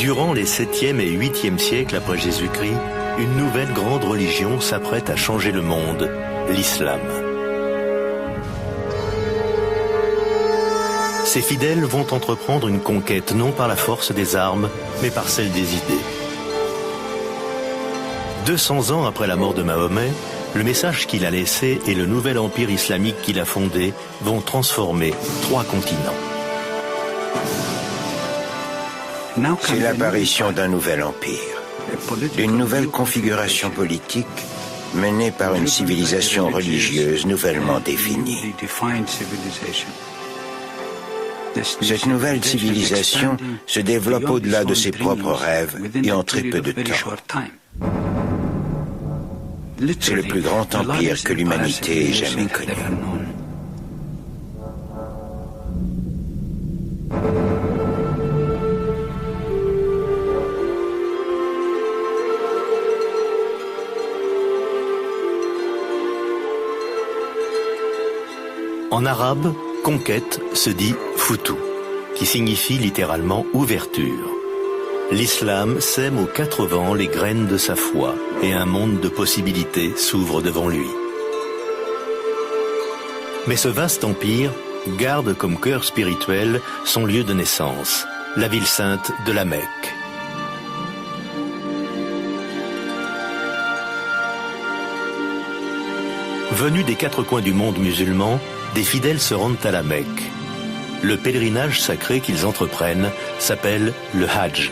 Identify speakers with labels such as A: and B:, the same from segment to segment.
A: Durant les 7e et 8e siècles après Jésus-Christ, une nouvelle grande religion s'apprête à changer le monde, l'islam. Ses fidèles vont entreprendre une conquête non par la force des armes, mais par celle des idées. 200 ans après la mort de Mahomet, le message qu'il a laissé et le nouvel empire islamique qu'il a fondé vont transformer 3 continents.
B: C'est l'apparition d'un nouvel empire, d'une nouvelle configuration politique menée par une civilisation religieuse nouvellement définie. Cette nouvelle civilisation se développe au-delà de ses propres rêves et en très peu de temps. C'est le plus grand empire que l'humanité ait jamais connu.
A: En arabe, conquête se dit futu, qui signifie littéralement ouverture. L'islam sème aux 4 vents les graines de sa foi et un monde de possibilités s'ouvre devant lui. Mais ce vaste empire garde comme cœur spirituel son lieu de naissance, la ville sainte de la Mecque. Venus des 4 coins du monde musulman, des fidèles se rendent à la Mecque. Le pèlerinage sacré qu'ils entreprennent s'appelle le Hajj.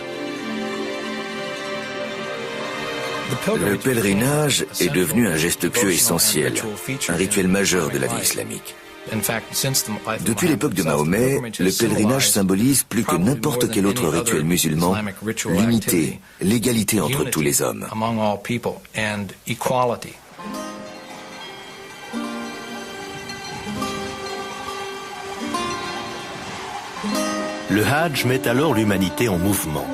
C: Le pèlerinage est devenu un geste pieux essentiel, un rituel majeur de la vie islamique. Depuis l'époque de Mahomet, le pèlerinage symbolise plus que n'importe quel autre rituel musulman l'unité, l'égalité entre tous les hommes.
A: Le Hajj met alors l'humanité en mouvement.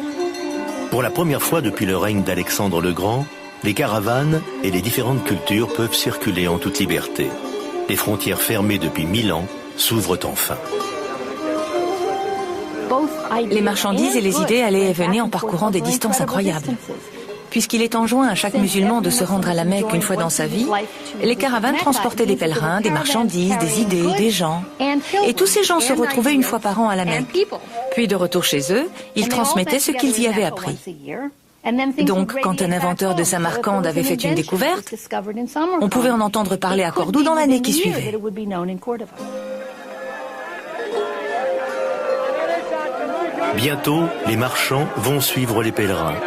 A: Pour la première fois depuis le règne d'Alexandre le Grand, les caravanes et les différentes cultures peuvent circuler en toute liberté. Les frontières fermées depuis 1000 ans s'ouvrent enfin.
D: Les marchandises et les idées allaient et venaient en parcourant des distances incroyables. Puisqu'il est enjoint à chaque musulman de se rendre à la Mecque une fois dans sa vie, les caravanes transportaient des pèlerins, des marchandises, des idées, des gens. Et tous ces gens se retrouvaient une fois par an à la Mecque. Puis de retour chez eux, ils transmettaient ce qu'ils y avaient appris. Donc, quand un inventeur de Samarcande avait fait une découverte, on pouvait en entendre parler à Cordoue dans l'année qui suivait.
A: Bientôt, les marchands vont suivre les pèlerins.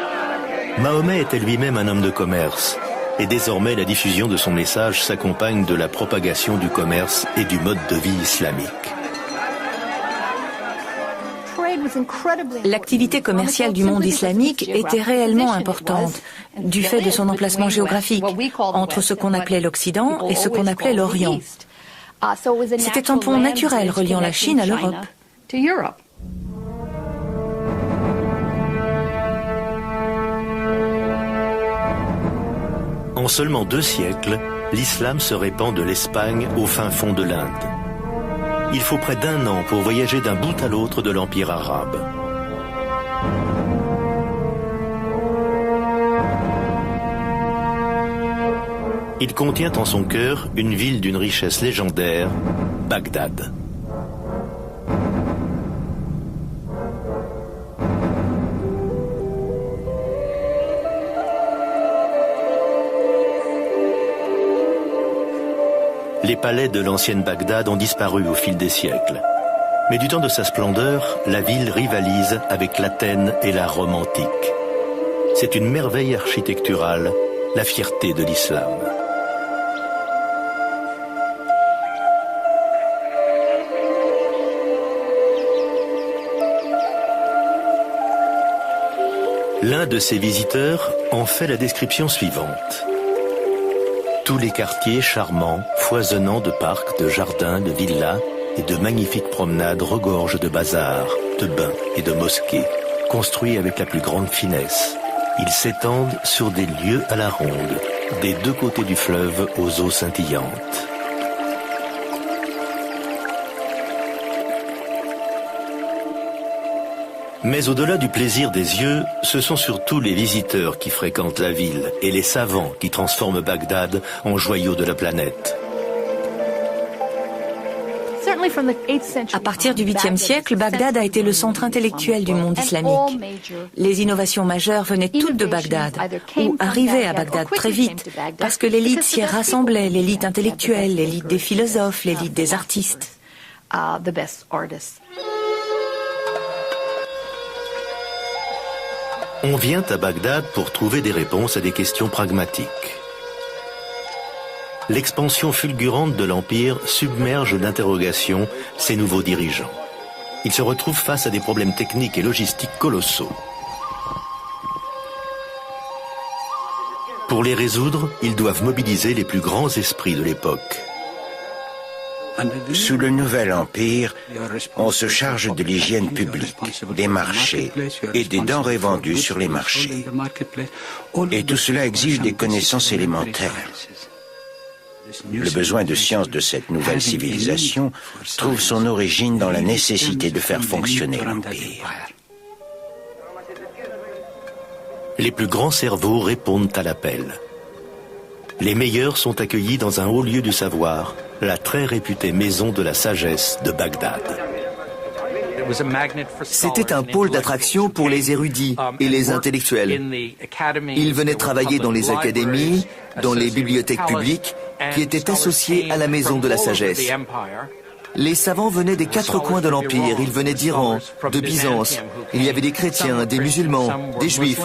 A: Mahomet était lui-même un homme de commerce, et désormais la diffusion de son message s'accompagne de la propagation du commerce et du mode de vie islamique.
D: L'activité commerciale du monde islamique était réellement importante, du fait de son emplacement géographique, entre ce qu'on appelait l'Occident et ce qu'on appelait l'Orient. C'était un pont naturel reliant la Chine à l'Europe.
A: En seulement 2 siècles, l'islam se répand de l'Espagne au fin fond de l'Inde. Il faut près d'1 an pour voyager d'un bout à l'autre de l'Empire arabe. Il contient en son cœur une ville d'une richesse légendaire, Bagdad. Les palais de l'ancienne Bagdad ont disparu au fil des siècles. Mais du temps de sa splendeur, la ville rivalise avec l'Athènes et la Rome antique. C'est une merveille architecturale, la fierté de l'islam. L'un de ses visiteurs en fait la description suivante. Tous les quartiers charmants, foisonnants de parcs, de jardins, de villas et de magnifiques promenades regorgent de bazars, de bains et de mosquées, construits avec la plus grande finesse. Ils s'étendent sur des lieux à la ronde, des 2 côtés du fleuve aux eaux scintillantes. Mais au-delà du plaisir des yeux, ce sont surtout les visiteurs qui fréquentent la ville et les savants qui transforment Bagdad en joyau de la planète.
D: À partir du 8e siècle, Bagdad a été le centre intellectuel du monde islamique. Les innovations majeures venaient toutes de Bagdad, ou arrivaient à Bagdad très vite, parce que l'élite s'y rassemblait, l'élite intellectuelle, l'élite des philosophes, l'élite des artistes.
A: On vient à Bagdad pour trouver des réponses à des questions pragmatiques. L'expansion fulgurante de l'Empire submerge d'interrogations ses nouveaux dirigeants. Ils se retrouvent face à des problèmes techniques et logistiques colossaux. Pour les résoudre, ils doivent mobiliser les plus grands esprits de l'époque.
B: Sous le nouvel empire, on se charge de l'hygiène publique, des marchés et des denrées vendues sur les marchés. Et tout cela exige des connaissances élémentaires. Le besoin de science de cette nouvelle civilisation trouve son origine dans la nécessité de faire fonctionner l'Empire.
A: Les plus grands cerveaux répondent à l'appel. Les meilleurs sont accueillis dans un haut lieu du savoir, la très réputée maison de la sagesse de Bagdad.
E: C'était un pôle d'attraction pour les érudits et les intellectuels. Ils venaient travailler dans les académies, dans les bibliothèques publiques, qui étaient associées à la maison de la sagesse. Les savants venaient des quatre coins de l'Empire. Ils venaient d'Iran, de Byzance. Il y avait des chrétiens, des musulmans, des juifs.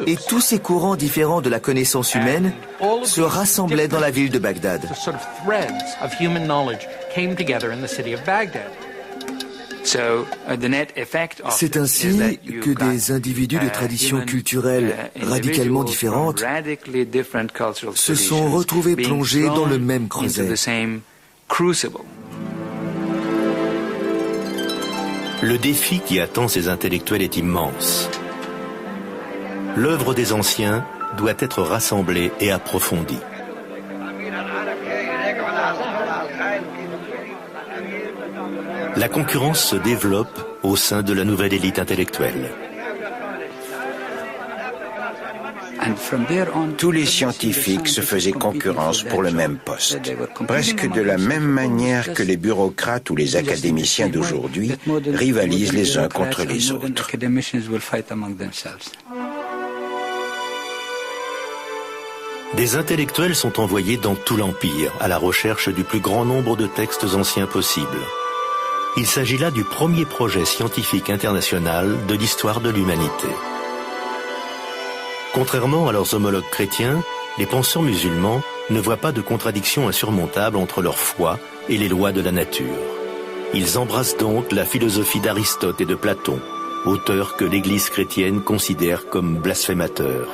E: Et tous ces courants différents de la connaissance humaine se rassemblaient dans la ville de Bagdad. C'est ainsi que des individus de traditions culturelles radicalement différentes se sont retrouvés plongés dans le même creuset.
A: Le défi qui attend ces intellectuels est immense. L'œuvre des anciens doit être rassemblée et approfondie. La concurrence se développe au sein de la nouvelle élite intellectuelle.
B: Tous les scientifiques se faisaient concurrence pour le même poste, presque de la même manière que les bureaucrates ou les académiciens d'aujourd'hui rivalisent les uns contre les autres.
A: Des intellectuels sont envoyés dans tout l'Empire à la recherche du plus grand nombre de textes anciens possibles. Il s'agit là du premier projet scientifique international de l'histoire de l'humanité. Contrairement à leurs homologues chrétiens, les penseurs musulmans ne voient pas de contradiction insurmontable entre leur foi et les lois de la nature. Ils embrassent donc la philosophie d'Aristote et de Platon, auteurs que l'Église chrétienne considère comme blasphémateurs.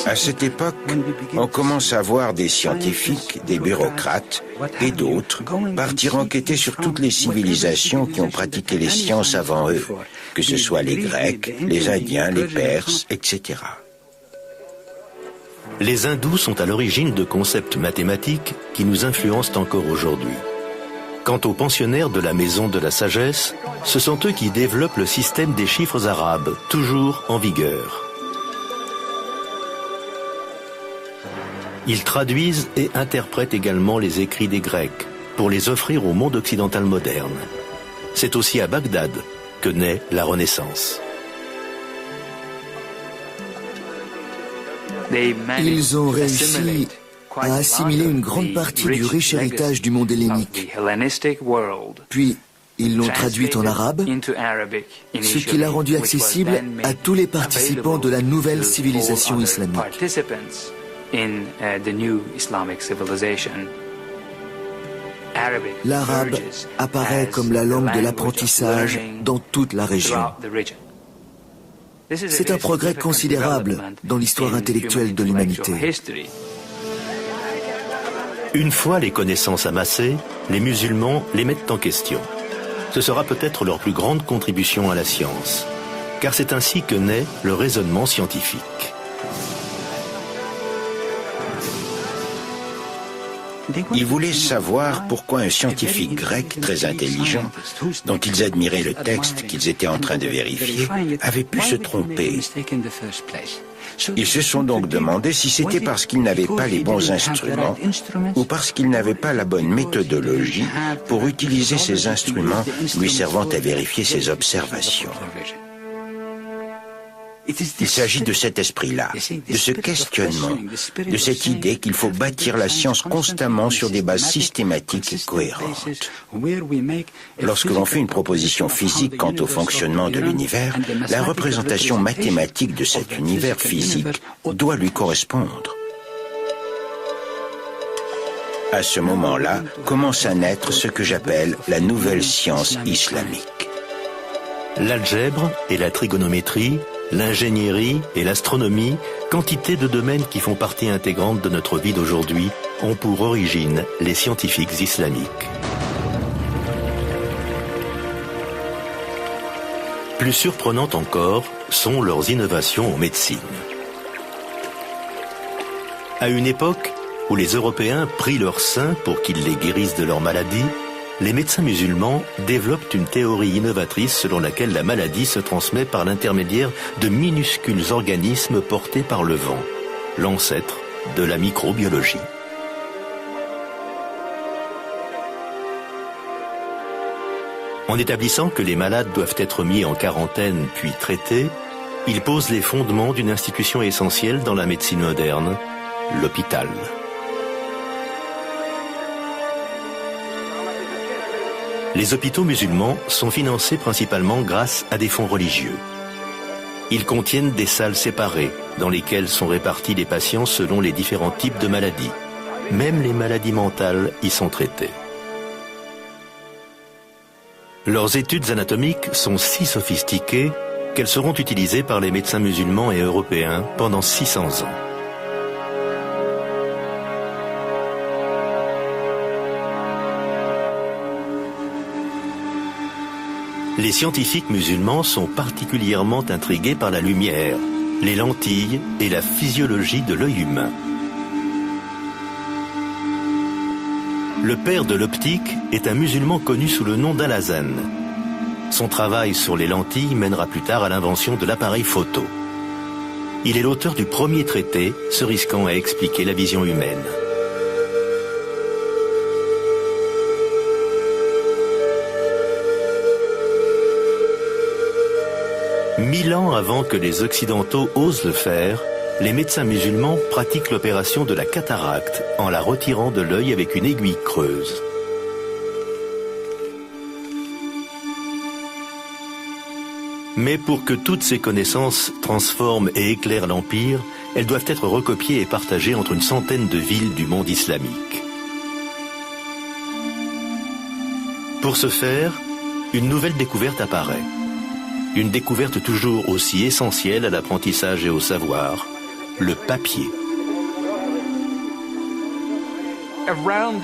B: À cette époque, on commence à voir des scientifiques, des bureaucrates et d'autres partir enquêter sur toutes les civilisations qui ont pratiqué les sciences avant eux, que ce soit les Grecs, les Indiens, les Perses, etc.
A: Les hindous sont à l'origine de concepts mathématiques qui nous influencent encore aujourd'hui. Quant aux pensionnaires de la maison de la sagesse, ce sont eux qui développent le système des chiffres arabes, toujours en vigueur. Ils traduisent et interprètent également les écrits des Grecs pour les offrir au monde occidental moderne. C'est aussi à Bagdad que naît la Renaissance.
E: Ils ont réussi à assimiler une grande partie du riche héritage du monde hellénique. Puis, ils l'ont traduite en arabe, ce qui l'a rendu accessible à tous les participants de la nouvelle civilisation islamique. L'arabe apparaît comme la langue de l'apprentissage dans toute la région. C'est un progrès considérable dans l'histoire intellectuelle de l'humanité.
A: Une fois les connaissances amassées, les musulmans les mettent en question. Ce sera peut-être leur plus grande contribution à la science, car c'est ainsi que naît le raisonnement scientifique.
B: Ils voulaient savoir pourquoi un scientifique grec très intelligent, dont ils admiraient le texte qu'ils étaient en train de vérifier, avait pu se tromper. Ils se sont donc demandé si c'était parce qu'ils n'avaient pas les bons instruments ou parce qu'ils n'avaient pas la bonne méthodologie pour utiliser ces instruments lui servant à vérifier ses observations. Il s'agit de cet esprit-là, de ce questionnement, de cette idée qu'il faut bâtir la science constamment sur des bases systématiques et cohérentes. Lorsque l'on fait une proposition physique quant au fonctionnement de l'univers, la représentation mathématique de cet univers physique doit lui correspondre. À ce moment-là, commence à naître ce que j'appelle la nouvelle science islamique.
A: L'algèbre et la trigonométrie, l'ingénierie et l'astronomie, quantité de domaines qui font partie intégrante de notre vie d'aujourd'hui, ont pour origine les scientifiques islamiques. Plus surprenantes encore sont leurs innovations en médecine. À une époque où les Européens prient leurs saints pour qu'ils les guérissent de leurs maladies, les médecins musulmans développent une théorie innovatrice selon laquelle la maladie se transmet par l'intermédiaire de minuscules organismes portés par le vent, l'ancêtre de la microbiologie. En établissant que les malades doivent être mis en quarantaine puis traités, ils posent les fondements d'une institution essentielle dans la médecine moderne, l'hôpital. Les hôpitaux musulmans sont financés principalement grâce à des fonds religieux. Ils contiennent des salles séparées dans lesquelles sont répartis les patients selon les différents types de maladies. Même les maladies mentales y sont traitées. Leurs études anatomiques sont si sophistiquées qu'elles seront utilisées par les médecins musulmans et européens pendant 600 ans. Les scientifiques musulmans sont particulièrement intrigués par la lumière, les lentilles et la physiologie de l'œil humain. Le père de l'optique est un musulman connu sous le nom d'Al-Hazen. Son travail sur les lentilles mènera plus tard à l'invention de l'appareil photo. Il est l'auteur du premier traité se risquant à expliquer la vision humaine. Mille ans avant que les Occidentaux osent le faire, les médecins musulmans pratiquent l'opération de la cataracte en la retirant de l'œil avec une aiguille creuse. Mais pour que toutes ces connaissances transforment et éclairent l'Empire, elles doivent être recopiées et partagées entre une centaine de villes du monde islamique. Pour ce faire, une nouvelle découverte apparaît. Une découverte toujours aussi essentielle à l'apprentissage et au savoir, le papier.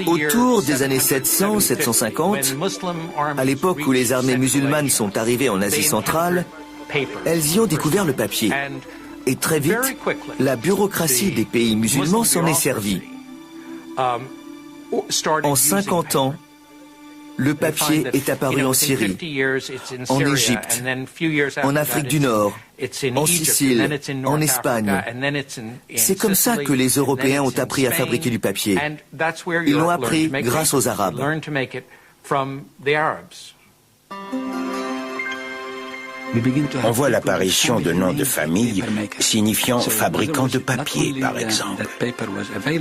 E: Autour des années 700-750, à l'époque où les armées musulmanes sont arrivées en Asie centrale, elles y ont découvert le papier. Et très vite, la bureaucratie des pays musulmans s'en est servie. En 50 ans, le papier est apparu en Syrie, en Égypte, en Afrique du Nord, en Sicile, en Espagne. C'est comme ça que les Européens ont appris à fabriquer du papier. Ils l'ont appris grâce aux Arabes.
B: On voit l'apparition de noms de famille signifiant fabricant de papier, par exemple.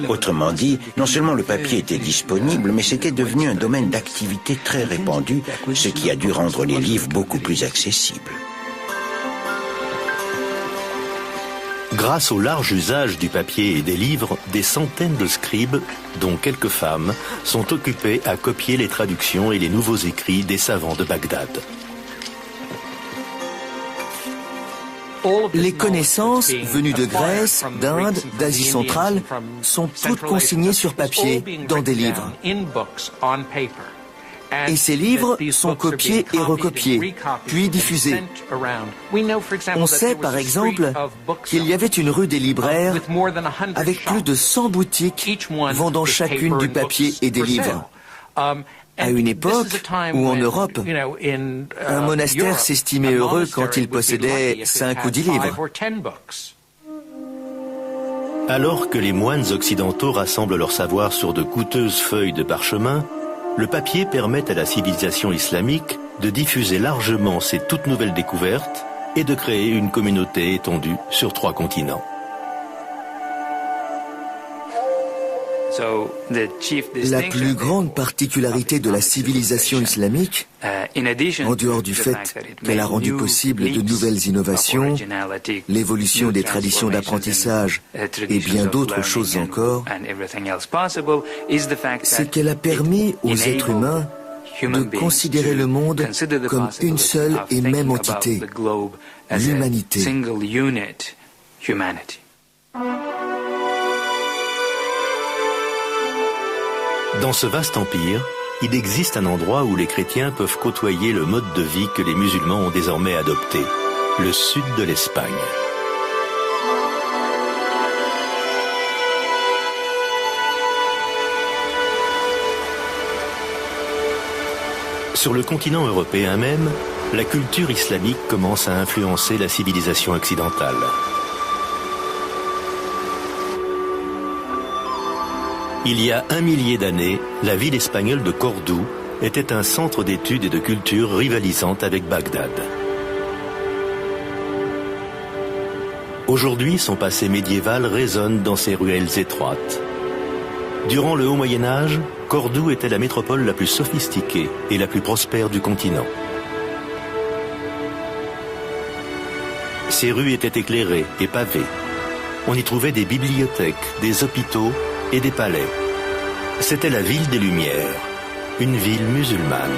B: Autrement dit, non seulement le papier était disponible, mais c'était devenu un domaine d'activité très répandu, ce qui a dû rendre les livres beaucoup plus accessibles.
A: Grâce au large usage du papier et des livres, des centaines de scribes, dont quelques femmes, sont occupés à copier les traductions et les nouveaux écrits des savants de Bagdad.
E: Les connaissances venues de Grèce, d'Inde, d'Asie centrale sont toutes consignées sur papier dans des livres. Et ces livres sont copiés et recopiés, puis diffusés. On sait par exemple qu'il y avait une rue des libraires avec plus de 100 boutiques vendant chacune du papier et des livres. À une époque où en Europe, un monastère s'estimait heureux quand il possédait 5 ou 10 livres.
A: Alors que les moines occidentaux rassemblent leur savoir sur de coûteuses feuilles de parchemin, le papier permet à la civilisation islamique de diffuser largement ses toutes nouvelles découvertes et de créer une communauté étendue sur 3 continents.
E: La plus grande particularité de la civilisation islamique, en dehors du fait qu'elle a rendu possible de nouvelles innovations, l'évolution des traditions d'apprentissage et bien d'autres choses encore, c'est qu'elle a permis aux êtres humains de considérer le monde comme une seule et même entité, l'humanité.
A: Dans ce vaste empire, il existe un endroit où les chrétiens peuvent côtoyer le mode de vie que les musulmans ont désormais adopté, le sud de l'Espagne. Sur le continent européen même, la culture islamique commence à influencer la civilisation occidentale. Il y a 1 millier d'années, la ville espagnole de Cordoue était un centre d'études et de culture rivalisante avec Bagdad. Aujourd'hui, son passé médiéval résonne dans ses ruelles étroites. Durant le Haut Moyen-Âge, Cordoue était la métropole la plus sophistiquée et la plus prospère du continent. Ses rues étaient éclairées et pavées. On y trouvait des bibliothèques, des hôpitaux et des palais. C'était la ville des Lumières, une ville musulmane.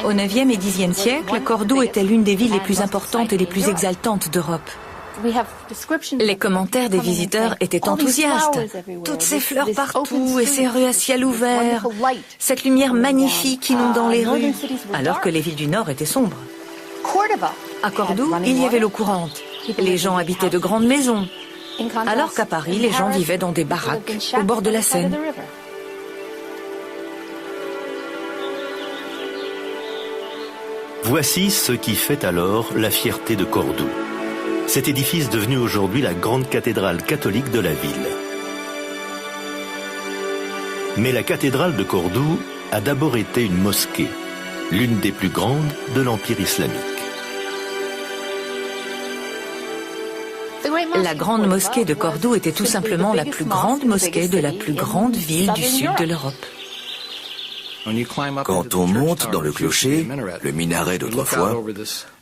D: Au 9e et 10e siècle, Cordoue était l'une des villes les plus importantes et les plus exaltantes d'Europe. Les commentaires des visiteurs étaient enthousiastes. Toutes ces fleurs partout et ces rues à ciel ouvert, cette lumière magnifique inondant les rues, alors que les villes du Nord étaient sombres. À Cordoue, il y avait l'eau courante. Les gens habitaient de grandes maisons, alors qu'à Paris, les gens vivaient dans des baraques au bord de la Seine.
A: Voici ce qui fait alors la fierté de Cordoue. Cet édifice devenu aujourd'hui la grande cathédrale catholique de la ville. Mais la cathédrale de Cordoue a d'abord été une mosquée, l'une des plus grandes de l'Empire islamique.
D: La grande mosquée de Cordoue était tout simplement la plus grande mosquée de la plus grande ville du sud de l'Europe.
C: Quand on monte dans le clocher, le minaret d'autrefois,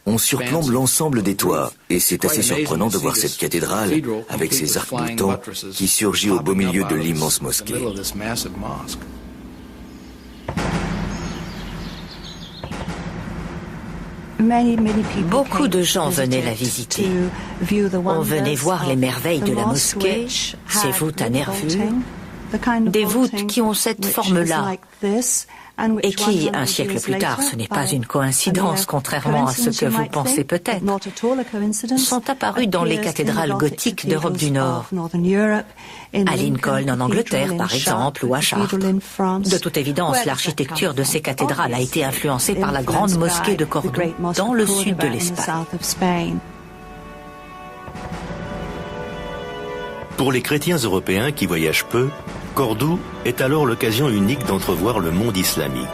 C: on surplombe l'ensemble des toits et c'est assez surprenant de voir cette cathédrale avec ses arcs-boutants qui surgit au beau milieu de l'immense mosquée.
D: Beaucoup de gens venaient la visiter. On venait voir les merveilles de la mosquée, ses voûtes à nervures, des voûtes qui ont cette forme-là et qui, un siècle plus tard, ce n'est pas une coïncidence, contrairement à ce que vous pensez peut-être, sont apparues dans les cathédrales gothiques d'Europe du Nord, à Lincoln en Angleterre par exemple, ou à Chartres. De toute évidence, l'architecture de ces cathédrales a été influencée par la grande mosquée de Cordoue, dans le sud de l'Espagne.
A: Pour les chrétiens européens qui voyagent peu, Cordoue est alors l'occasion unique d'entrevoir le monde islamique.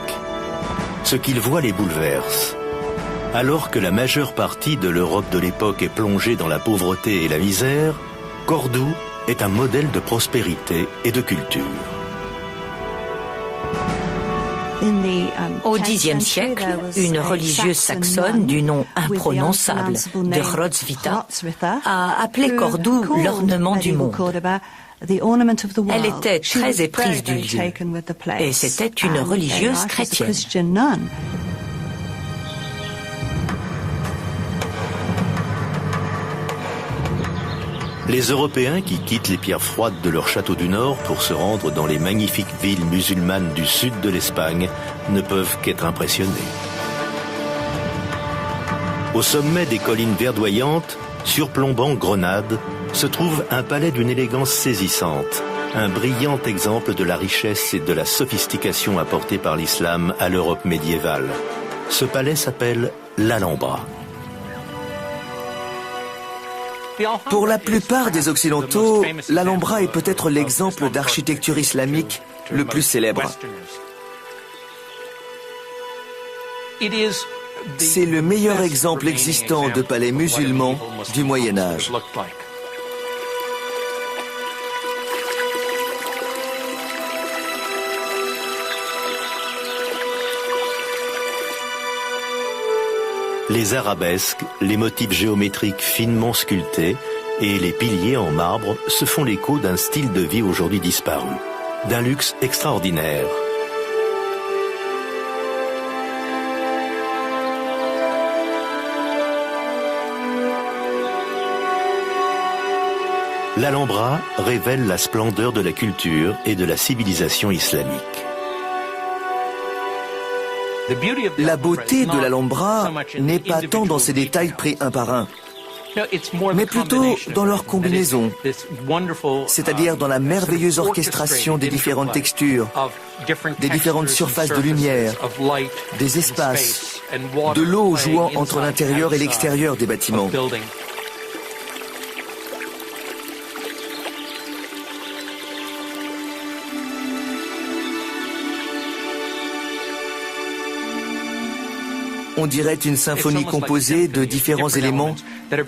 A: Ce qu'ils voient les bouleverse. Alors que la majeure partie de l'Europe de l'époque est plongée dans la pauvreté et la misère, Cordoue est un modèle de prospérité et de culture.
D: Au Xe siècle, une religieuse saxonne du nom imprononçable de Hrosvita a appelé Cordoue l'ornement du monde. Elle était très éprise du lieu et c'était une religieuse chrétienne.
A: Les Européens qui quittent les pierres froides de leur château du Nord pour se rendre dans les magnifiques villes musulmanes du sud de l'Espagne ne peuvent qu'être impressionnés. Au sommet des collines verdoyantes, surplombant Grenade, se trouve un palais d'une élégance saisissante, un brillant exemple de la richesse et de la sophistication apportée par l'islam à l'Europe médiévale. Ce palais s'appelle l'Alhambra.
E: Pour la plupart des Occidentaux, l'Alhambra est peut-être l'exemple d'architecture islamique le plus célèbre. C'est le meilleur exemple existant de palais musulman du Moyen Âge.
A: Les arabesques, les motifs géométriques finement sculptés et les piliers en marbre se font l'écho d'un style de vie aujourd'hui disparu, d'un luxe extraordinaire. L'Alhambra révèle la splendeur de la culture et de la civilisation islamique.
E: La beauté de l'Alhambra n'est pas tant dans ses détails pris un par un, mais plutôt dans leur combinaison, c'est-à-dire dans la merveilleuse orchestration des différentes textures, des différentes surfaces de lumière, des espaces, de l'eau jouant entre l'intérieur et l'extérieur des bâtiments. On dirait une symphonie composée de différents éléments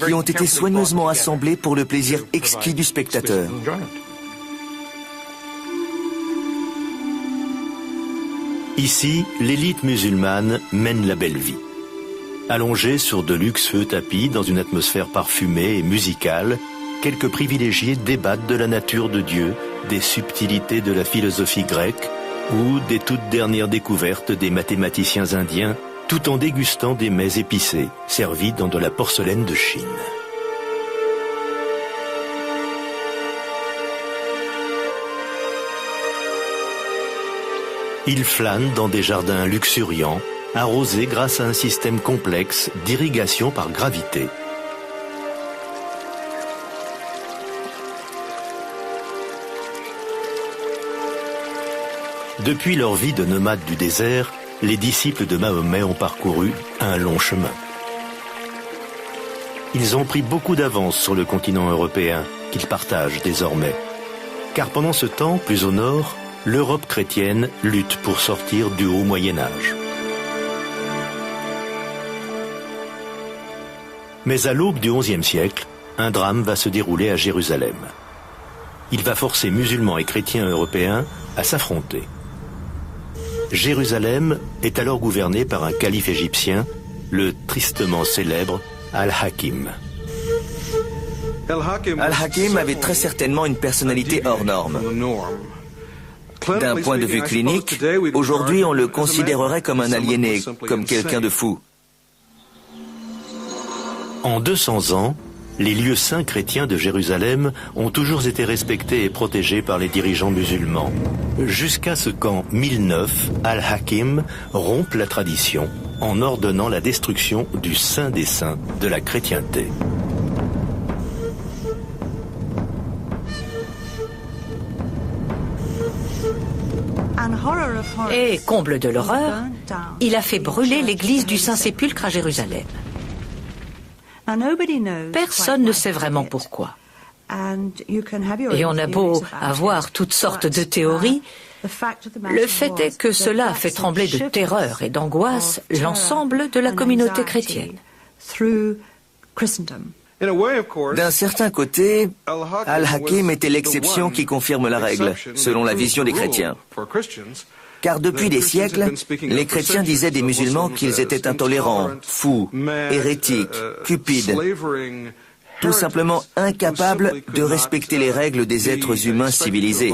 E: qui ont été soigneusement assemblés pour le plaisir exquis du spectateur.
A: Ici, l'élite musulmane mène la belle vie. Allongés sur de luxueux tapis dans une atmosphère parfumée et musicale, quelques privilégiés débattent de la nature de Dieu, des subtilités de la philosophie grecque ou des toutes dernières découvertes des mathématiciens indiens, tout en dégustant des mets épicés, servis dans de la porcelaine de Chine. Ils flânent dans des jardins luxuriants, arrosés grâce à un système complexe d'irrigation par gravité. Depuis leur vie de nomades du désert, les disciples de Mahomet ont parcouru un long chemin. Ils ont pris beaucoup d'avance sur le continent européen, qu'ils partagent désormais. Car pendant ce temps, plus au nord, l'Europe chrétienne lutte pour sortir du haut Moyen-Âge. Mais à l'aube du XIe siècle, un drame va se dérouler à Jérusalem. Il va forcer musulmans et chrétiens européens à s'affronter. Jérusalem est alors gouvernée par un calife égyptien, le tristement célèbre Al-Hakim.
E: Al-Hakim avait très certainement une personnalité hors norme. D'un point de vue clinique, aujourd'hui on le considérerait comme un aliéné, comme quelqu'un de fou.
A: En 200 ans, les lieux saints chrétiens de Jérusalem ont toujours été respectés et protégés par les dirigeants musulmans, jusqu'à ce qu'en 1009, Al-Hakim rompe la tradition en ordonnant la destruction du Saint des Saints de la chrétienté.
D: Et, comble de l'horreur, il a fait brûler l'église du Saint-Sépulcre à Jérusalem. Personne ne sait vraiment pourquoi. Et on a beau avoir toutes sortes de théories, le fait est que cela a fait trembler de terreur et d'angoisse l'ensemble de la communauté chrétienne.
E: D'un certain côté, Al-Hakim était l'exception qui confirme la règle, selon la vision des chrétiens. Car depuis des siècles, les chrétiens disaient des musulmans qu'ils étaient intolérants, fous, hérétiques, cupides, tout simplement incapables de respecter les règles des êtres humains civilisés.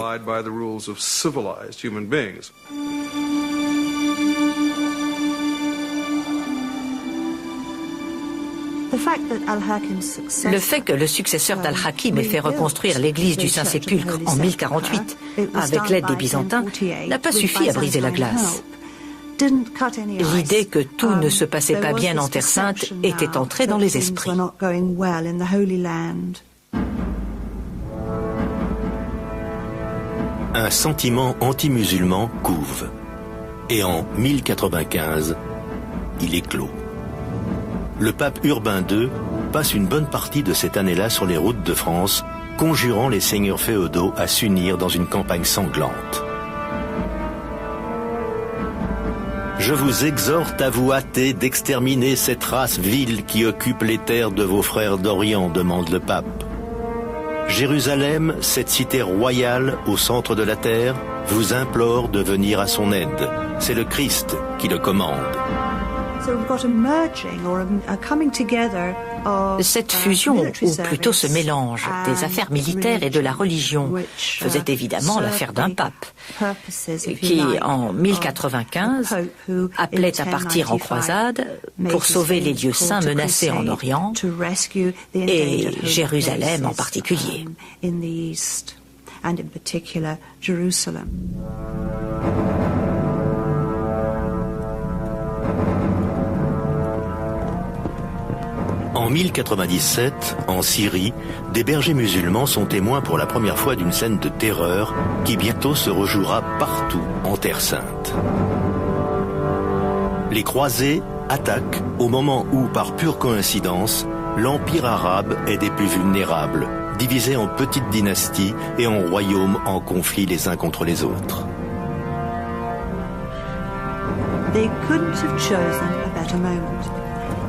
D: Le fait que le successeur d'Al-Hakim ait fait reconstruire l'église du Saint-Sépulcre en 1048 avec l'aide des Byzantins n'a pas suffi à briser la glace. L'idée que tout ne se passait pas bien en Terre Sainte était entrée dans les esprits.
A: Un sentiment anti-musulman couve. Et en 1095, il éclot. Le pape Urbain II passe une bonne partie de cette année-là sur les routes de France, conjurant les seigneurs féodaux à s'unir dans une campagne sanglante. Je vous exhorte à vous hâter d'exterminer cette race vile qui occupe les terres de vos frères d'Orient, demande le pape. Jérusalem, cette cité royale au centre de la terre, vous implore de venir à son aide. C'est le Christ qui le commande.
D: Cette fusion, ou plutôt ce mélange, des affaires militaires et de la religion, faisait évidemment l'affaire d'un pape, qui, en 1095, appelait à partir en croisade pour sauver les lieux saints menacés en Orient, et Jérusalem en particulier.
A: En 1097, en Syrie, des bergers musulmans sont témoins pour la première fois d'une scène de terreur qui bientôt se rejouera partout en Terre Sainte. Les croisés attaquent au moment où, par pure coïncidence, l'Empire arabe est des plus vulnérables, divisé en petites dynasties et en royaumes en conflit les uns contre les autres.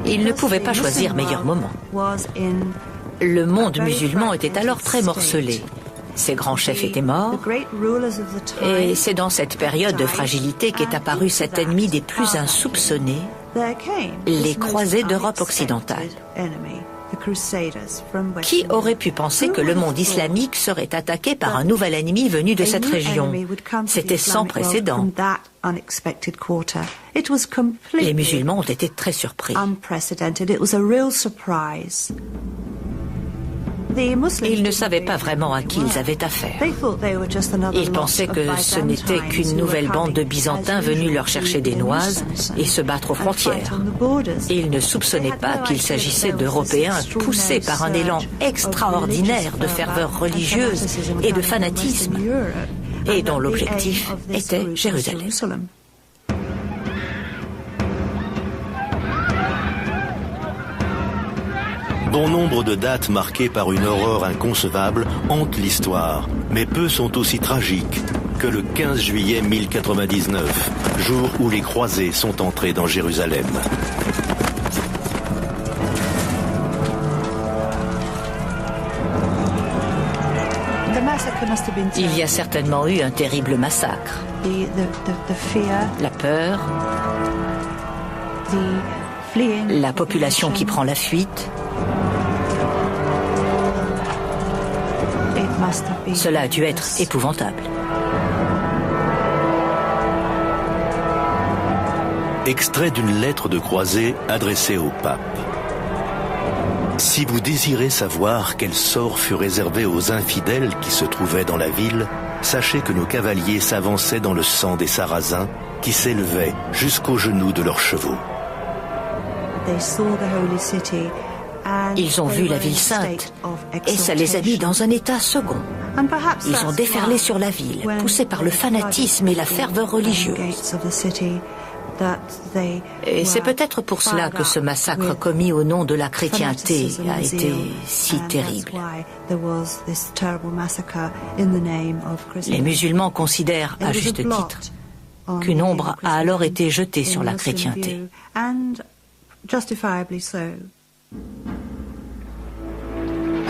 D: Ils ne pouvaient pas choisir meilleur moment. Le monde musulman était alors très morcelé. Ses grands chefs étaient morts, et c'est dans cette période de fragilité qu'est apparu cet ennemi des plus insoupçonnés, les croisés d'Europe occidentale. Qui aurait pu penser que le monde islamique serait attaqué par un nouvel ennemi venu de cette région? C'était sans précédent. Les musulmans ont été très surpris. Ils ne savaient pas vraiment à qui ils avaient affaire. Ils pensaient que ce n'était qu'une nouvelle bande de Byzantins venus leur chercher des noises et se battre aux frontières. Ils ne soupçonnaient pas qu'il s'agissait d'Européens poussés par un élan extraordinaire de ferveur religieuse et de fanatisme, et dont l'objectif était Jérusalem.
A: Bon nombre de dates marquées par une horreur inconcevable hantent l'histoire, mais peu sont aussi tragiques que le 15 juillet 1099, jour où les croisés sont entrés dans Jérusalem.
D: Il y a certainement eu un terrible massacre. La peur, la population qui prend la fuite. Cela a dû être épouvantable.
A: Extrait d'une lettre de croisée adressée au pape. Si vous désirez savoir quel sort fut réservé aux infidèles qui se trouvaient dans la ville, sachez que nos cavaliers s'avançaient dans le sang des Sarrasins qui s'élevaient jusqu'aux genoux de leurs chevaux.
D: Ils ont vu la ville sainte et ça les a mis dans un état second. Ils ont déferlé sur la ville, poussés par le fanatisme et la ferveur religieuse. Et c'est peut-être pour cela que ce massacre commis au nom de la chrétienté a été si terrible. Les musulmans considèrent, à juste titre, qu'une ombre a alors été jetée sur la chrétienté.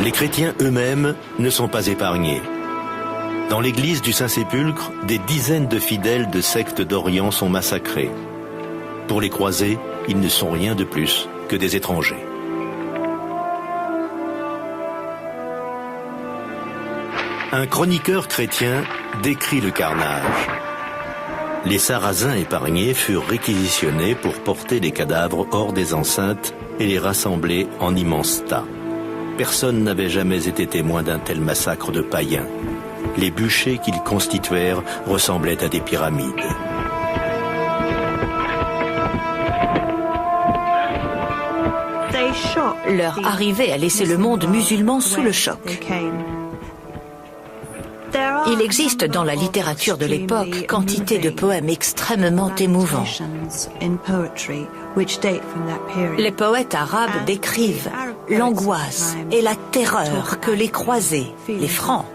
A: Les chrétiens eux-mêmes ne sont pas épargnés. Dans l'église du Saint-Sépulcre, des dizaines de fidèles de sectes d'Orient sont massacrés. Pour les croisés, ils ne sont rien de plus que des étrangers. Un chroniqueur chrétien décrit le carnage. Les Sarrasins épargnés furent réquisitionnés pour porter les cadavres hors des enceintes et les rassembler en immenses tas. Personne n'avait jamais été témoin d'un tel massacre de païens. Les bûchers qu'ils constituèrent ressemblaient à des pyramides.
D: Leur arrivée a laissé le monde musulman sous le choc. Il existe dans la littérature de l'époque quantité de poèmes extrêmement émouvants. Les poètes arabes décrivent l'angoisse et la terreur que les croisés, les francs,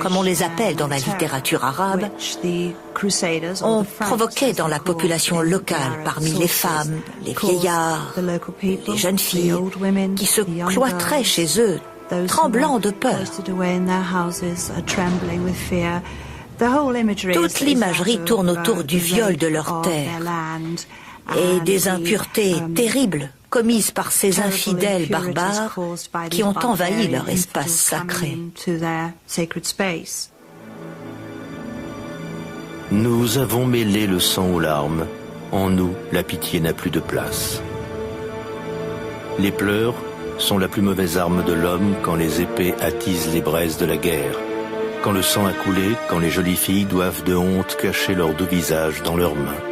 D: comme on les appelle dans la littérature arabe, ont provoqué dans la population locale parmi les femmes, les vieillards, les jeunes filles, qui se cloîtraient chez eux, tremblants de peur. Toute l'imagerie tourne autour du viol de leur terre et des impuretés terribles commises par ces infidèles barbares qui ont envahi leur espace sacré.
A: Nous avons mêlé le sang aux larmes. En nous, la pitié n'a plus de place. Les pleurs sont la plus mauvaise arme de l'homme quand les épées attisent les braises de la guerre. Quand le sang a coulé, quand les jolies filles doivent de honte cacher leurs doux visages dans leurs mains.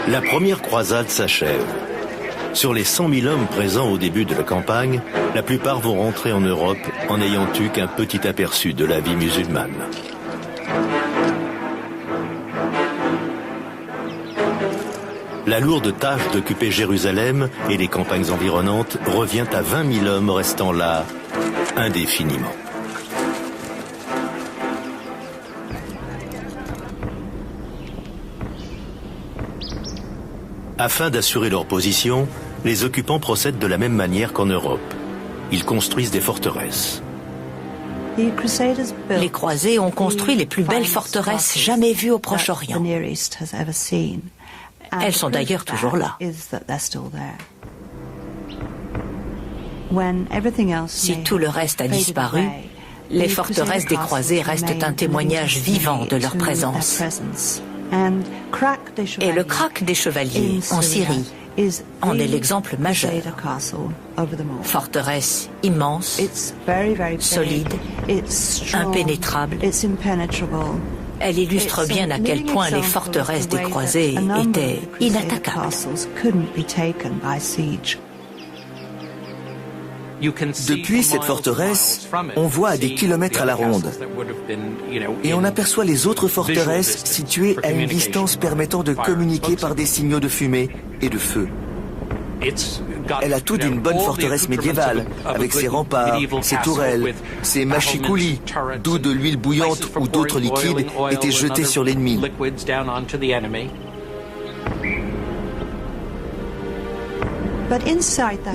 A: La première croisade s'achève. Sur les 100 000 hommes présents au début de la campagne, la plupart vont rentrer en Europe en n'ayant eu qu'un petit aperçu de la vie musulmane. La lourde tâche d'occuper Jérusalem et les campagnes environnantes revient à 20 000 hommes restant là indéfiniment. Afin d'assurer leur position, les occupants procèdent de la même manière qu'en Europe. Ils construisent des forteresses.
D: Les croisés ont construit les plus belles forteresses jamais vues au Proche-Orient. Elles sont d'ailleurs toujours là. Si tout le reste a disparu, les forteresses des croisés restent un témoignage vivant de leur présence. Et le Krak des chevaliers en Syrie en est l'exemple majeur. Forteresse immense, solide, impénétrable. Elle illustre bien à quel point les forteresses des croisés étaient inattaquables.
E: Depuis cette forteresse, on voit à des kilomètres à la ronde. Et on aperçoit les autres forteresses situées à une distance permettant de communiquer par des signaux de fumée et de feu. Elle a tout d'une bonne forteresse médiévale, avec ses remparts, ses tourelles, ses machicoulis, d'où de l'huile bouillante ou d'autres liquides étaient jetés sur l'ennemi.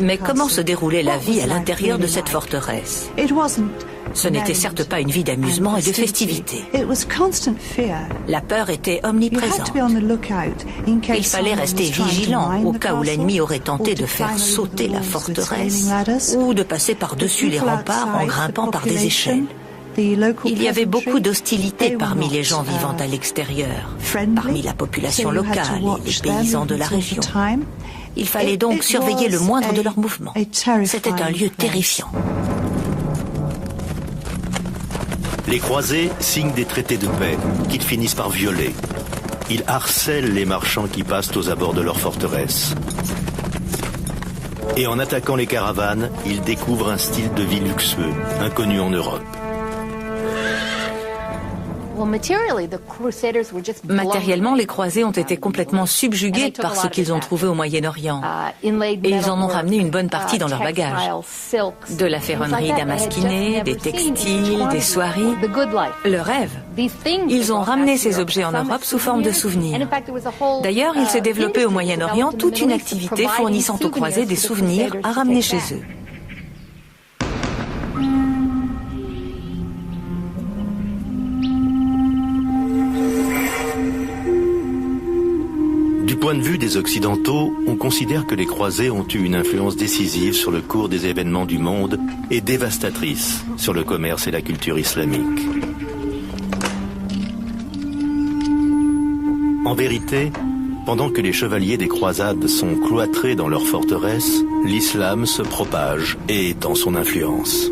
D: Mais comment se déroulait la vie à l'intérieur de cette forteresse? Ce n'était certes pas une vie d'amusement et de festivité. La peur était omniprésente. Il fallait rester vigilant au cas où l'ennemi aurait tenté de faire sauter la forteresse ou de passer par-dessus les remparts en grimpant par des échelles. Il y avait beaucoup d'hostilité parmi les gens vivant à l'extérieur, parmi la population locale et les paysans de la région. Il fallait donc surveiller le moindre de leurs mouvements. C'était un lieu terrifiant.
A: Les croisés signent des traités de paix qu'ils finissent par violer. Ils harcèlent les marchands qui passent aux abords de leur forteresse. Et en attaquant les caravanes, ils découvrent un style de vie luxueux, inconnu en Europe.
D: Matériellement, les croisés ont été complètement subjugués par ce qu'ils ont trouvé au Moyen-Orient. Et ils en ont ramené une bonne partie dans leur bagage. De la ferronnerie damasquinée, des textiles, des soieries. Le rêve. Ils ont ramené ces objets en Europe sous forme de souvenirs. D'ailleurs, il s'est développé au Moyen-Orient toute une activité fournissant aux croisés des souvenirs à ramener chez eux.
A: Du point point de vue des Occidentaux, on considère que les croisés ont eu une influence décisive sur le cours des événements du monde et dévastatrice sur le commerce et la culture islamique. En vérité, pendant que les chevaliers des croisades sont cloîtrés dans leurs forteresses, l'islam se propage et étend son influence.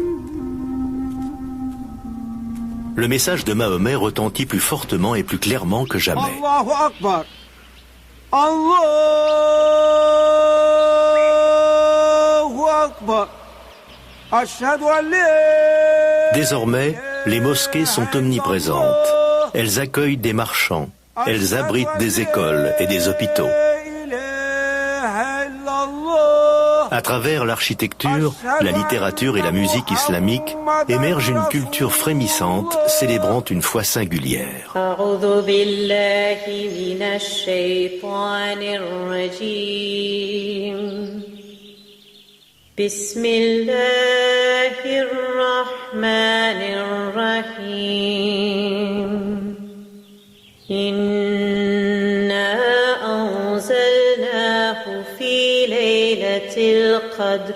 A: Le message de Mahomet retentit plus fortement et plus clairement que jamais.
F: Allahu Akbar. Allahu Akbar. Ashhadu an la
A: Désormais, les mosquées sont omniprésentes. Elles accueillent des marchands. Elles abritent des écoles et des hôpitaux. À travers l'architecture, la littérature et la musique islamique, émerge une culture frémissante célébrant une foi singulière.
G: القدر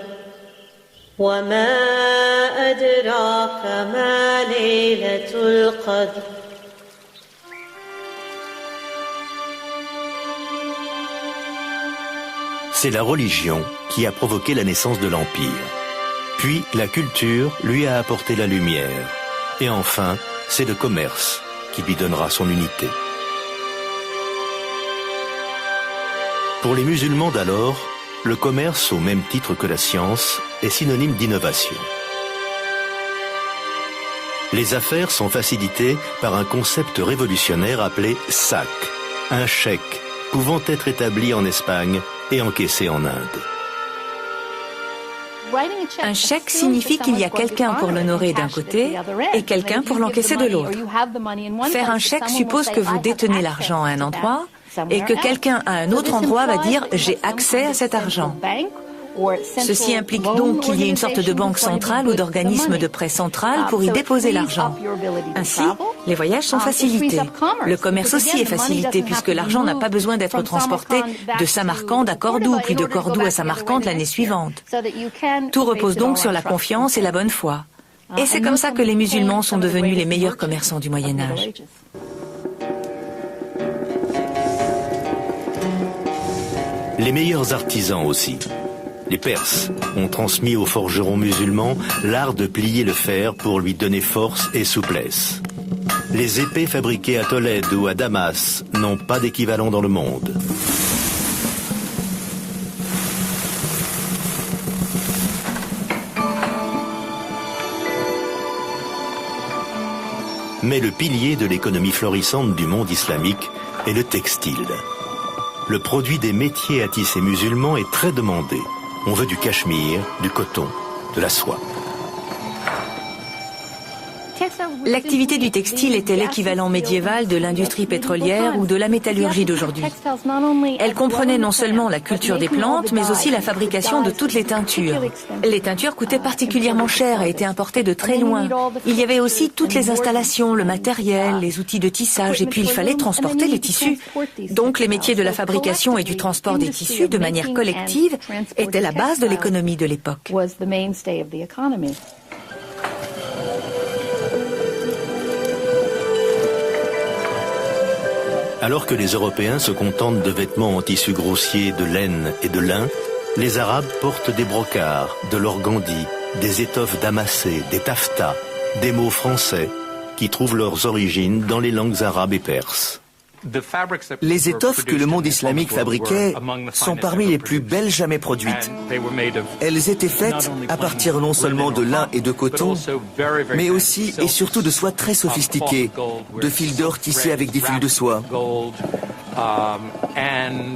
G: وما أدراك ما ليلة القدر
A: C'est la religion qui a provoqué la naissance de l'Empire. Puis la culture lui a apporté la lumière. Et enfin, c'est le commerce qui lui donnera son unité. Pour les musulmans d'alors, le commerce, au même titre que la science, est synonyme d'innovation. Les affaires sont facilitées par un concept révolutionnaire appelé sac, un chèque pouvant être établi en Espagne et encaissé en Inde.
D: Un chèque signifie qu'il y a quelqu'un pour l'honorer d'un côté et quelqu'un pour l'encaisser de l'autre. Faire un chèque suppose que vous détenez l'argent à un endroit et que quelqu'un à un autre endroit va dire « j'ai accès à cet argent ». Ceci implique donc qu'il y ait une sorte de banque centrale ou d'organisme de prêt central pour y déposer l'argent. Ainsi, les voyages sont facilités. Le commerce aussi est facilité puisque l'argent n'a pas besoin d'être transporté de Samarcande à Cordoue, puis de Cordoue à Samarcande l'année suivante. Tout repose donc sur la confiance et la bonne foi. Et c'est comme ça que les musulmans sont devenus les meilleurs commerçants du Moyen-Âge.
A: Les meilleurs artisans aussi. Les Perses ont transmis aux forgerons musulmans l'art de plier le fer pour lui donner force et souplesse. Les épées fabriquées à Tolède ou à Damas n'ont pas d'équivalent dans le monde. Mais le pilier de l'économie florissante du monde islamique est le textile. Le produit des métiers à tisser musulmans est très demandé. On veut du cachemire, du coton, de la soie.
D: L'activité du textile était l'équivalent médiéval de l'industrie pétrolière ou de la métallurgie d'aujourd'hui. Elle comprenait non seulement la culture des plantes, mais aussi la fabrication de toutes les teintures. Les teintures coûtaient particulièrement cher et étaient importées de très loin. Il y avait aussi toutes les installations, le matériel, les outils de tissage, et puis il fallait transporter les tissus. Donc les métiers de la fabrication et du transport des tissus, de manière collective, étaient la base de l'économie de l'époque.
A: Alors que les Européens se contentent de vêtements en tissu grossier, de laine et de lin, les Arabes portent des brocarts, de l'organdi, des étoffes damassées, des taffetas, des mots français qui trouvent leurs origines dans les langues arabes et perses.
E: Les étoffes que le monde islamique fabriquait sont parmi les plus belles jamais produites. Elles étaient faites à partir non seulement de lin et de coton, mais aussi et surtout de soie très sophistiquée, de fils d'or tissés avec des fils de soie.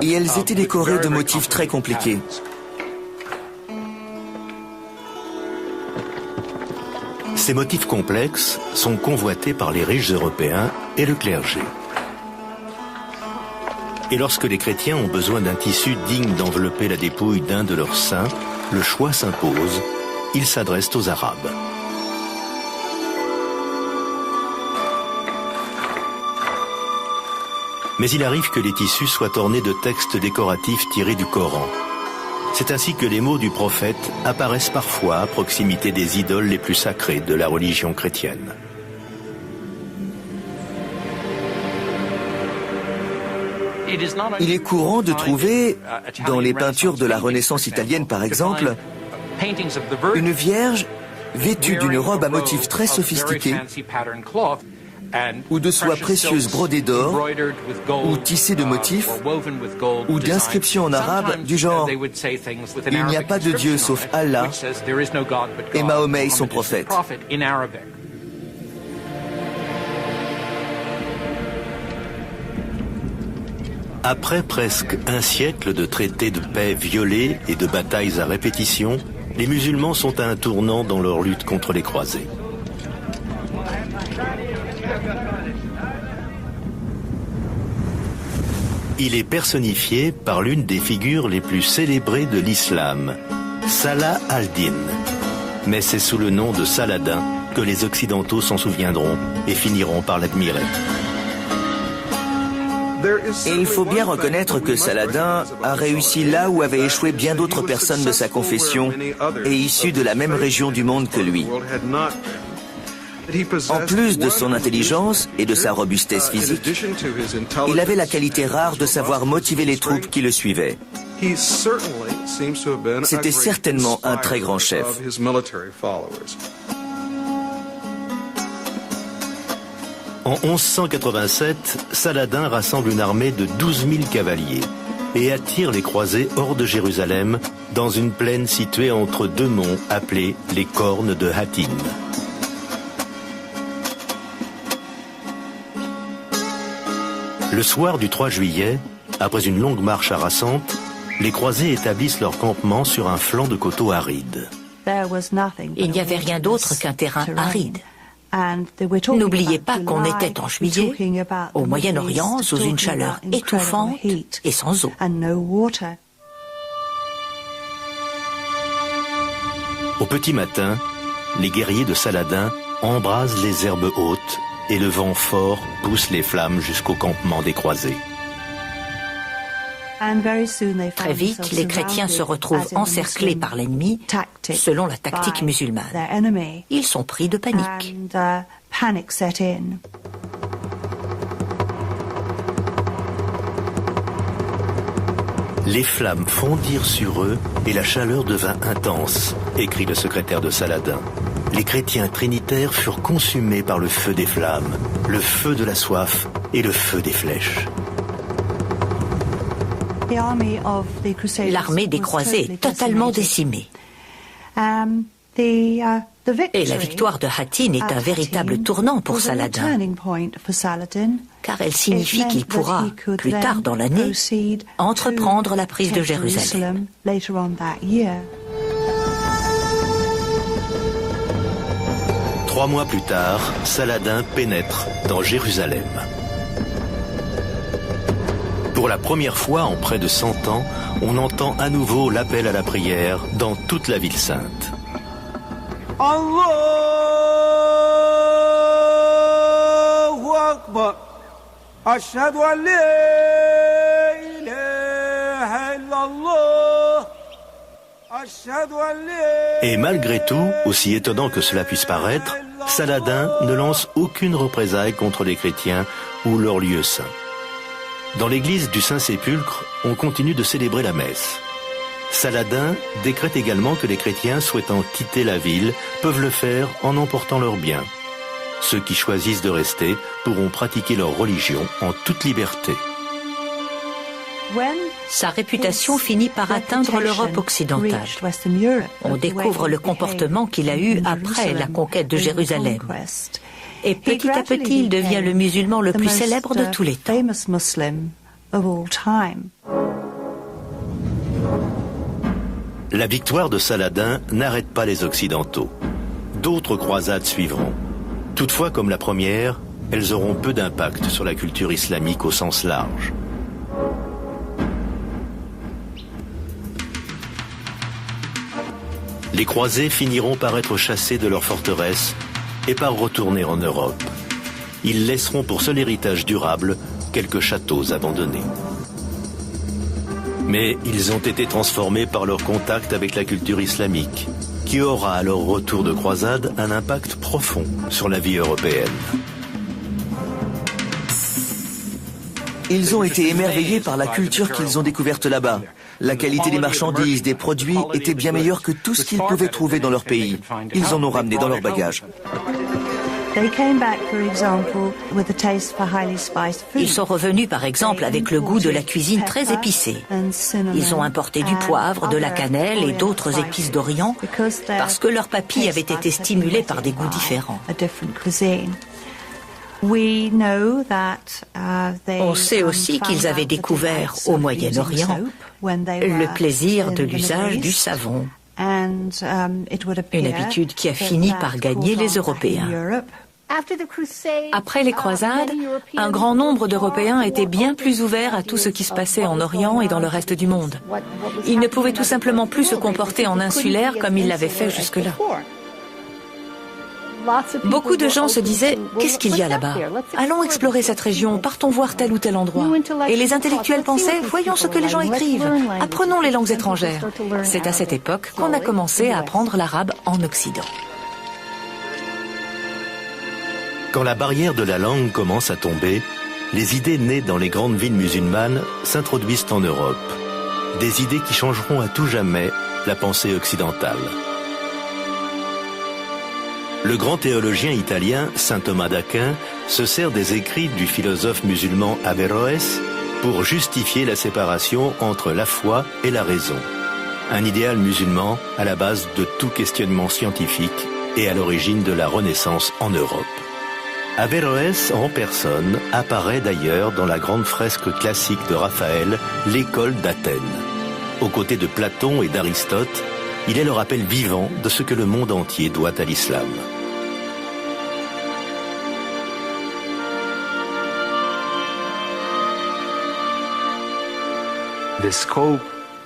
E: Et elles étaient décorées de motifs très compliqués.
A: Ces motifs complexes sont convoités par les riches Européens et le clergé. Et lorsque les chrétiens ont besoin d'un tissu digne d'envelopper la dépouille d'un de leurs saints, le choix s'impose, ils s'adressent aux Arabes. Mais il arrive que les tissus soient ornés de textes décoratifs tirés du Coran. C'est ainsi que les mots du prophète apparaissent parfois à proximité des idoles les plus sacrées de la religion chrétienne.
E: Il est courant de trouver, dans les peintures de la Renaissance italienne par exemple, une vierge vêtue d'une robe à motifs très sophistiqués, ou de soie précieuse brodée d'or, ou tissée de motifs, ou d'inscriptions en arabe du genre « Il n'y a pas de Dieu sauf Allah et Mahomet est son prophète ».
A: Après presque un siècle de traités de paix violés et de batailles à répétition, les musulmans sont à un tournant dans leur lutte contre les croisés. Il est personnifié par l'une des figures les plus célébrées de l'islam, Salah al-Din. Mais c'est sous le nom de Saladin que les Occidentaux s'en souviendront et finiront par l'admirer.
E: Et il faut bien reconnaître que Saladin a réussi là où avaient échoué bien d'autres personnes de sa confession et issues de la même région du monde que lui. En plus de son intelligence et de sa robustesse physique, il avait la qualité rare de savoir motiver les troupes qui le suivaient. C'était certainement un très grand chef.
A: En 1187, Saladin rassemble une armée de 12 000 cavaliers et attire les croisés hors de Jérusalem dans une plaine située entre deux monts appelés les Cornes de Hattin. Le soir du 3 juillet, après une longue marche harassante, les croisés établissent leur campement sur un flanc de coteaux aride.
D: Il n'y avait rien d'autre qu'un terrain aride. N'oubliez pas qu'on était en juillet, au Moyen-Orient, sous une chaleur étouffante et sans eau.
A: Au petit matin, les guerriers de Saladin embrasent les herbes hautes et le vent fort pousse les flammes jusqu'au campement des croisés.
D: Très vite, les chrétiens se retrouvent encerclés par l'ennemi selon la tactique musulmane. Ils sont pris de panique.
A: Les flammes fondirent sur eux et la chaleur devint intense, écrit le secrétaire de Saladin. Les chrétiens trinitaires furent consumés par le feu des flammes, le feu de la soif et le feu des flèches.
D: L'armée des croisés est totalement décimée. Et la victoire de Hattin est un véritable tournant pour Saladin, car elle signifie qu'il pourra, plus tard dans l'année, entreprendre la prise de Jérusalem.
A: 3 mois plus tard, Saladin pénètre dans Jérusalem. Pour la première fois en près de 100 ans, on entend à nouveau l'appel à la prière dans toute la ville sainte.
F: Allahu Akbar. Ashhadu an la ilaha illallah. Ashhadu an la.
A: Et malgré tout, aussi étonnant que cela puisse paraître, Saladin ne lance aucune représaille contre les chrétiens ou leur lieu saint. Dans l'église du Saint-Sépulcre, on continue de célébrer la messe. Saladin décrète également que les chrétiens souhaitant quitter la ville peuvent le faire en emportant leurs biens. Ceux qui choisissent de rester pourront pratiquer leur religion en toute liberté.
D: Sa réputation finit par atteindre l'Europe occidentale. On découvre le comportement qu'il a eu après la conquête de Jérusalem. Et petit à petit, il devient le musulman le plus célèbre de tous les temps.
A: La victoire de Saladin n'arrête pas les Occidentaux. D'autres croisades suivront. Toutefois, comme la première, elles auront peu d'impact sur la culture islamique au sens large. Les croisés finiront par être chassés de leur forteresse et par retourner en Europe. ils laisseront pour seul héritage durable quelques châteaux abandonnés. Mais ils ont été transformés par leur contact avec la culture islamique, qui aura à leur retour de croisade un impact profond sur la vie européenne.
E: Ils ont été émerveillés par la culture qu'ils ont découverte là-bas. La qualité des marchandises, des produits était bien meilleure que tout ce qu'ils pouvaient trouver dans leur pays. Ils en ont ramené dans leur bagage.
D: Ils sont revenus par exemple avec le goût de la cuisine très épicée. Ils ont importé du poivre, de la cannelle et d'autres épices d'Orient parce que leur papille avait été stimulée par des goûts différents. On sait aussi qu'ils avaient découvert au Moyen-Orient le plaisir de l'usage du savon, une habitude qui a fini par gagner les Européens. Après les croisades, un grand nombre d'Européens étaient bien plus ouverts à tout ce qui se passait en Orient et dans le reste du monde. Ils ne pouvaient tout simplement plus se comporter en insulaires comme ils l'avaient fait jusque-là. Beaucoup de gens se disaient « Qu'est-ce qu'il y a là-bas? Allons explorer cette région, partons voir tel ou tel endroit. » Et les intellectuels pensaient « Voyons ce que les gens écrivent, apprenons les langues étrangères. » C'est à cette époque qu'on a commencé à apprendre l'arabe en Occident.
A: Quand la barrière de la langue commence à tomber, les idées nées dans les grandes villes musulmanes s'introduisent en Europe. Des idées qui changeront à tout jamais la pensée occidentale. Le grand théologien italien saint Thomas d'Aquin se sert des écrits du philosophe musulman Averroès pour justifier la séparation entre la foi et la raison. Un idéal musulman à la base de tout questionnement scientifique et à l'origine de la Renaissance en Europe. Averroès en personne apparaît d'ailleurs dans la grande fresque classique de Raphaël, l'école d'Athènes. Aux côtés de Platon et d'Aristote, il est le rappel vivant de ce que le monde entier doit à l'islam.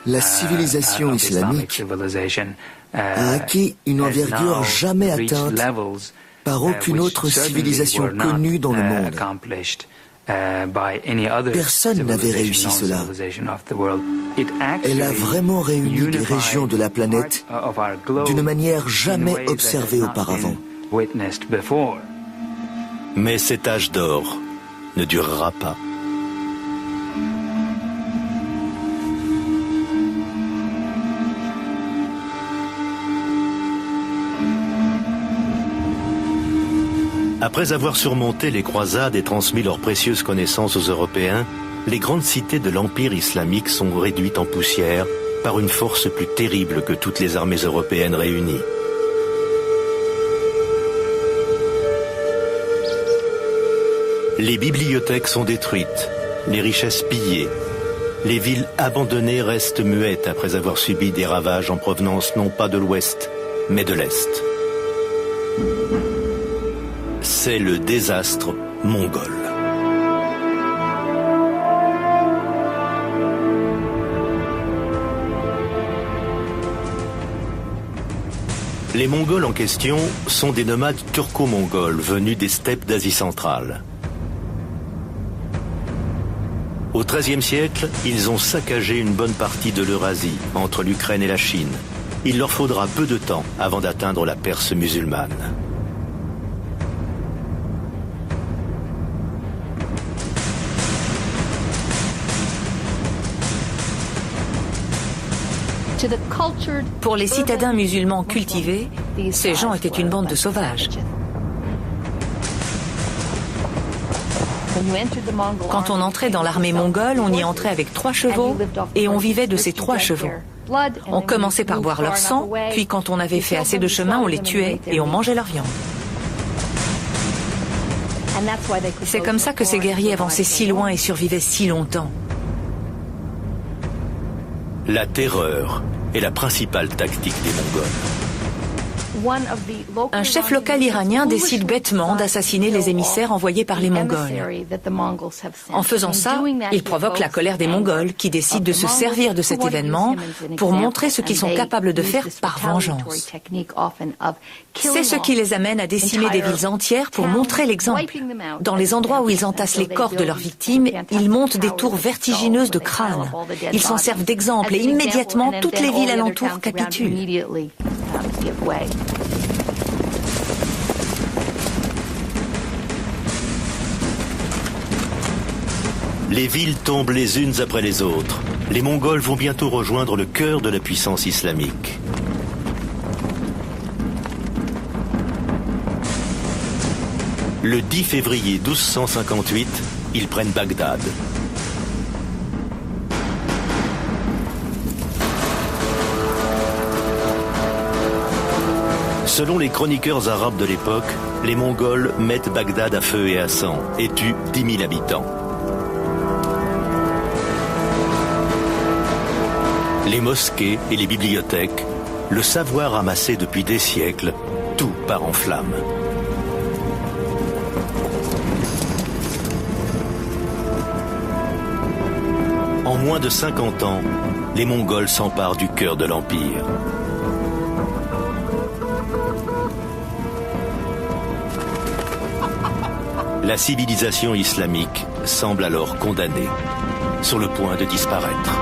C: La civilisation islamique a acquis une envergure jamais atteinte par aucune autre civilisation connue dans le monde. Personne n'avait réussi cela. Elle a vraiment réuni des régions de la planète d'une manière jamais observée auparavant.
A: Mais cet âge d'or ne durera pas. Après avoir surmonté les croisades et transmis leurs précieuses connaissances aux Européens, les grandes cités de l'Empire islamique sont réduites en poussière par une force plus terrible que toutes les armées européennes réunies. Les bibliothèques sont détruites, les richesses pillées. Les villes abandonnées restent muettes après avoir subi des ravages en provenance non pas de l'Ouest, mais de l'Est. C'est le désastre mongol. Les Mongols en question sont des nomades turco-mongols venus des steppes d'Asie centrale. Au XIIIe siècle, ils ont saccagé une bonne partie de l'Eurasie, entre l'Ukraine et la Chine. Il leur faudra peu de temps avant d'atteindre la Perse musulmane.
D: Pour les citadins musulmans cultivés, ces gens étaient une bande de sauvages. Quand on entrait dans l'armée mongole, on y entrait avec 3 chevaux et on vivait de ces 3 chevaux. On commençait par boire leur sang, puis quand on avait fait assez de chemin, on les tuait et on mangeait leur viande. C'est comme ça que ces guerriers avançaient si loin et survivaient si longtemps.
A: La terreur est la principale tactique des Mongols.
D: Un chef local iranien décide bêtement d'assassiner les émissaires envoyés par les Mongols. En faisant ça, il provoque la colère des Mongols qui décident de se servir de cet événement pour montrer ce qu'ils sont capables de faire par vengeance. C'est ce qui les amène à décimer des villes entières pour montrer l'exemple. Dans les endroits où ils entassent les corps de leurs victimes, ils montent des tours vertigineuses de crânes. Ils s'en servent d'exemple et immédiatement, toutes les villes alentours capitulent.
A: Les villes tombent les unes après les autres. Les Mongols vont bientôt rejoindre le cœur de la puissance islamique. Le 10 février 1258, ils prennent Bagdad. Selon les chroniqueurs arabes de l'époque, les Mongols mettent Bagdad à feu et à sang et tuent 10 000 habitants. Les mosquées et les bibliothèques, le savoir amassé depuis des siècles, tout part en flammes. En moins de 50 ans, les Mongols s'emparent du cœur de l'Empire. La civilisation islamique semble alors condamnée, sur le point de disparaître.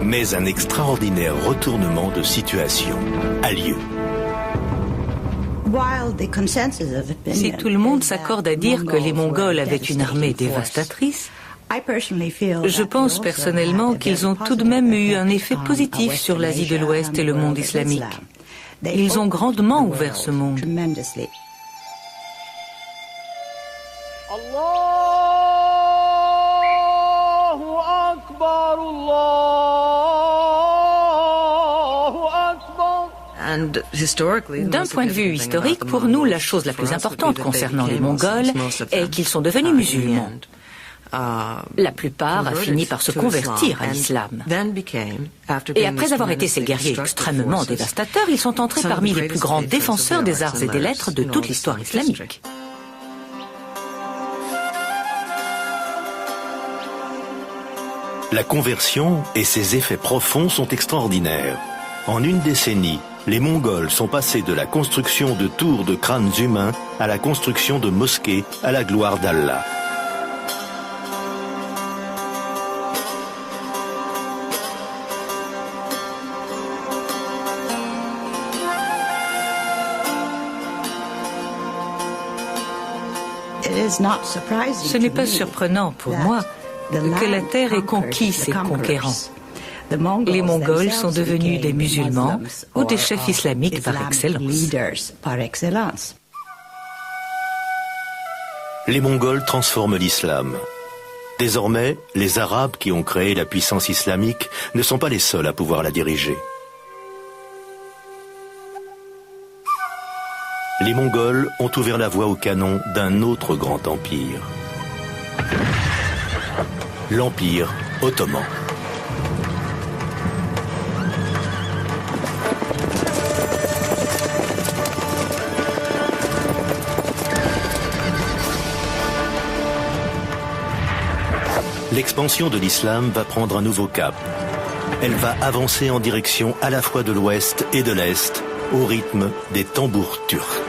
A: Mais un extraordinaire retournement de situation a lieu.
D: Si tout le monde s'accorde à dire que les Mongols avaient une armée dévastatrice, je pense personnellement qu'ils ont tout de même eu un effet positif sur l'Asie de l'Ouest et le monde islamique. Ils ont grandement ouvert ce monde. D'un point de vue historique, pour nous, la chose la plus importante concernant les Mongols est qu'ils sont devenus musulmans. La plupart a fini par se convertir à l'islam. Et après avoir été ces guerriers extrêmement dévastateurs, ils sont entrés parmi les plus grands défenseurs des arts et des lettres de toute l'histoire islamique.
A: La conversion et ses effets profonds sont extraordinaires. En une décennie, les Mongols sont passés de la construction de tours de crânes humains à la construction de mosquées à la gloire d'Allah.
D: Ce n'est pas surprenant pour moi que la terre ait conquis ses conquérants. Les Mongols sont devenus des musulmans ou des chefs islamiques par excellence.
A: Les Mongols transforment l'islam. Désormais, les Arabes qui ont créé la puissance islamique ne sont pas les seuls à pouvoir la diriger. Les Mongols ont ouvert la voie au canon d'un autre grand empire. L'Empire ottoman. L'expansion de l'islam va prendre un nouveau cap. Elle va avancer en direction à la fois de l'ouest et de l'est, au rythme des tambours turcs.